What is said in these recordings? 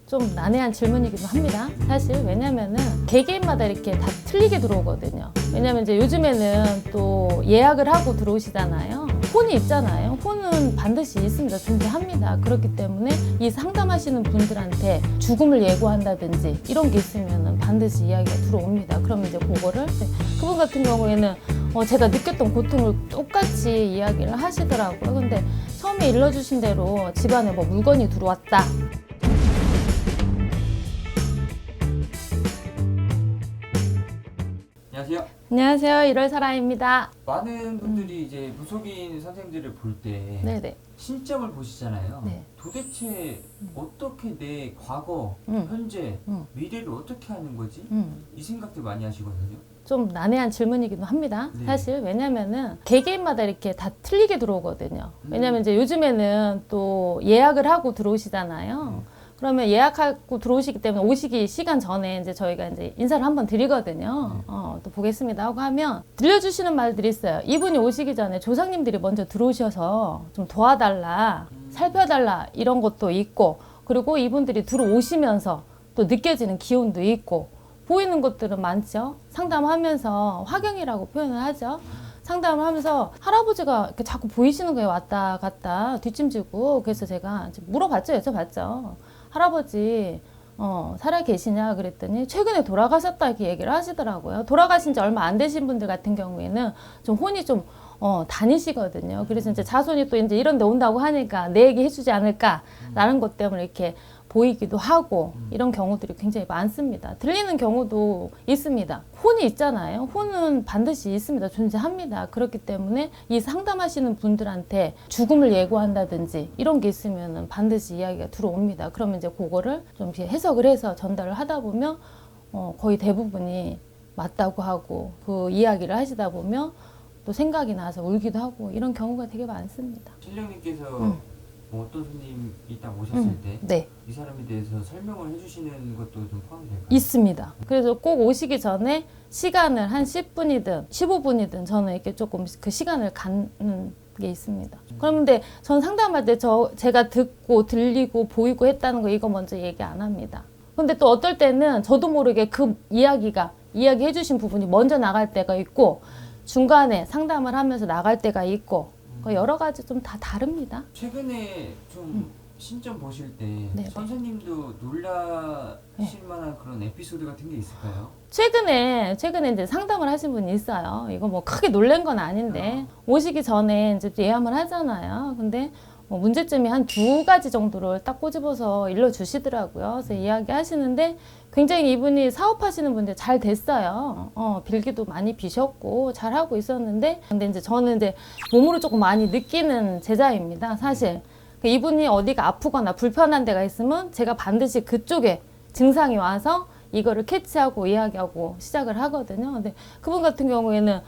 좀 난해한 질문이기도 합니다. 사실 왜냐면은 개개인마다 이렇게 다 틀리게 들어오거든요. 왜냐면 이제 요즘에는 또 예약을 하고 들어오시잖아요. 혼이 있잖아요. 혼은 반드시 있습니다. 존재합니다. 그렇기 때문에 이 상담하시는 분들한테 죽음을 예고한다든지 이런 게 있으면은 반드시 이야기가 들어옵니다. 그러면 이제 그거를 그분 같은 경우에는 제가 느꼈던 고통을 똑같이 이야기를 하시더라고요. 근데 처음에 일러주신 대로 집안에 뭐 물건이 들어왔다. 안녕하세요. 안녕하세요. 1월 사라입니다. 많은 분들이 이제 무속인 선생님들을 볼 때 네네. 신점을 보시잖아요. 네. 도대체 어떻게 내 과거, 현재, 미래를 어떻게 하는 거지? 이 생각들 많이 하시거든요. 좀 난해한 질문이기도 합니다. 네. 사실 왜냐면은 개개인마다 이렇게 다 틀리게 들어오거든요. 왜냐면 이제 요즘에는 또 예약을 하고 들어오시잖아요. 그러면 예약하고 들어오시기 때문에 오시기 시간 전에 이제 저희가 이제 인사를 한번 드리거든요. 또 보겠습니다 하고 하면 들려주시는 말들이 있어요. 이분이 오시기 전에 조상님들이 먼저 들어오셔서 좀 도와달라, 살펴달라 이런 것도 있고, 그리고 이분들이 들어오시면서 또 느껴지는 기운도 있고, 보이는 것들은 많죠. 상담하면서 화경이라고 표현을 하죠. 상담을 하면서 할아버지가 이렇게 자꾸 보이시는 거예요. 왔다 갔다 뒷짐지고. 그래서 제가 물어봤죠. 여쭤봤죠. 할아버지 살아 계시냐 그랬더니 최근에 돌아가셨다 이렇게 얘기를 하시더라고요. 돌아가신 지 얼마 안 되신 분들 같은 경우에는 좀 혼이 좀 다니시거든요. 그래서 이제 자손이 또 이제 이런 데 온다고 하니까 내 얘기 해주지 않을까라는 것 때문에 이렇게 보이기도 하고 이런 경우들이 굉장히 많습니다. 들리는 경우도 있습니다. 혼이 있잖아요. 혼은 반드시 있습니다. 존재합니다. 그렇기 때문에 이 상담하시는 분들한테 죽음을 예고한다든지 이런 게 있으면 반드시 이야기가 들어옵니다. 그러면 이제 그거를 좀 이렇게 해석을 해서 전달을 하다 보면 거의 대부분이 맞다고 하고 그 이야기를 하시다 보면 또 생각이 나서 울기도 하고 이런 경우가 되게 많습니다. 신령님께서 뭐 어떤 손님이 딱 오셨을 때 네. 이 사람에 대해서 설명을 해주시는 것도 좀 포함이 될까요? 있습니다. 그래서 꼭 오시기 전에 시간을 한 10분이든 15분이든 저는 이렇게 조금 그 시간을 갖는 게 있습니다. 그런데 전 상담할 때 제가 듣고 들리고 보이고 했다는 거 이거 먼저 얘기 안 합니다. 근데 또 어떨 때는 저도 모르게 그 이야기해 주신 부분이 먼저 나갈 때가 있고 중간에 상담을 하면서 나갈 때가 있고 여러 가지 좀 다 다릅니다. 최근에 좀 신점 보실 때 네네. 선생님도 놀라실 만한 그런 에피소드 같은 게 있을까요? 최근에 이제 상담을 하신 분이 있어요. 이거 뭐 크게 놀란 건 아닌데 오시기 전에 이제 예암을 하잖아요. 근데 뭐 문제점이 한 2가지 정도를 딱 꼬집어서 일러주시더라고요. 그래서 이야기하시는데 굉장히 이분이 사업하시는 분들 잘 됐어요. 빌기도 많이 비셨고 잘 하고 있었는데, 근데 이제 저는 이제 몸으로 조금 많이 느끼는 제자입니다. 사실 이분이 어디가 아프거나 불편한 데가 있으면 제가 반드시 그쪽에 증상이 와서 이거를 캐치하고 이야기하고 시작을 하거든요. 근데 그분 같은 경우에는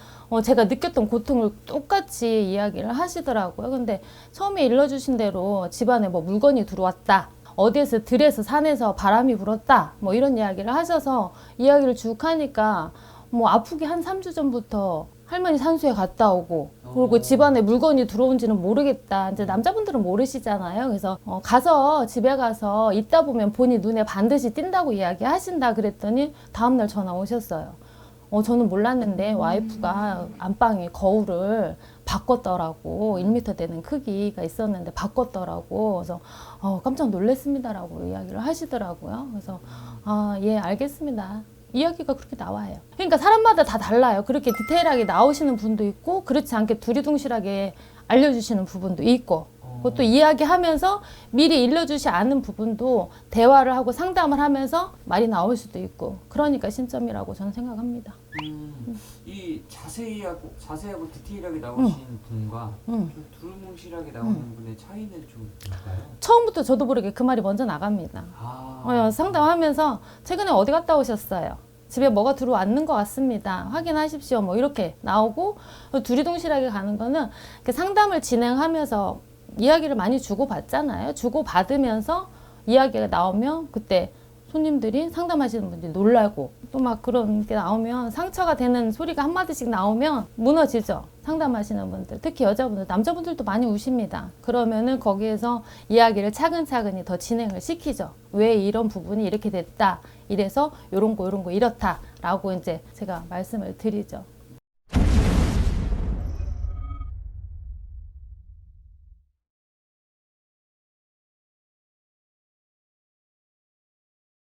제가 느꼈던 고통을 똑같이 이야기를 하시더라고요. 근데 처음에 일러주신 대로 집안에 뭐 물건이 들어왔다, 어디에서 들에서 산에서 바람이 불었다, 뭐 이런 이야기를 하셔서 이야기를 쭉 하니까 뭐 아프기 한 3주 전부터 할머니 산소에 갔다 오고, 그리고 집안에 물건이 들어온지는 모르겠다. 이제 남자분들은 모르시잖아요. 그래서 가서 집에 가서 있다 보면 본인 눈에 반드시 띈다고 이야기하신다 그랬더니 다음날 전화 오셨어요. 저는 몰랐는데 와이프가 안방에 거울을 바꿨더라고. 1m 되는 크기가 있었는데 바꿨더라고. 그래서 깜짝 놀랐습니다라고 이야기를 하시더라고요. 그래서 예, 알겠습니다. 이야기가 그렇게 나와요. 그러니까 사람마다 다 달라요. 그렇게 디테일하게 나오시는 분도 있고 그렇지 않게 두리둥실하게 알려주시는 부분도 있고, 그것도 이야기하면서 미리 일러주지 않은 부분도 대화를 하고 상담을 하면서 말이 나올 수도 있고, 그러니까 신점이라고 저는 생각합니다. 이 자세하고 디테일하게 나오신 분과 좀 두루뭉실하게 나오는 분의 차이는 좀 있을까요? 처음부터 저도 모르게 그 말이 먼저 나갑니다. 상담하면서 최근에 어디 갔다 오셨어요? 집에 뭐가 들어왔는 것 같습니다. 확인하십시오. 뭐 이렇게 나오고, 두리둥실하게 가는 거는 상담을 진행하면서 이야기를 많이 주고받잖아요. 주고받으면서 이야기가 나오면 그때 손님들이 상담하시는 분들이 놀라고 또 막 그런 게 나오면 상처가 되는 소리가 한마디씩 나오면 무너지죠. 상담하시는 분들, 특히 여자분들, 남자분들도 많이 우십니다. 그러면은 거기에서 이야기를 차근차근히 더 진행을 시키죠. 왜 이런 부분이 이렇게 됐다. 이래서 요런 거 이렇다라고 이제 제가 말씀을 드리죠.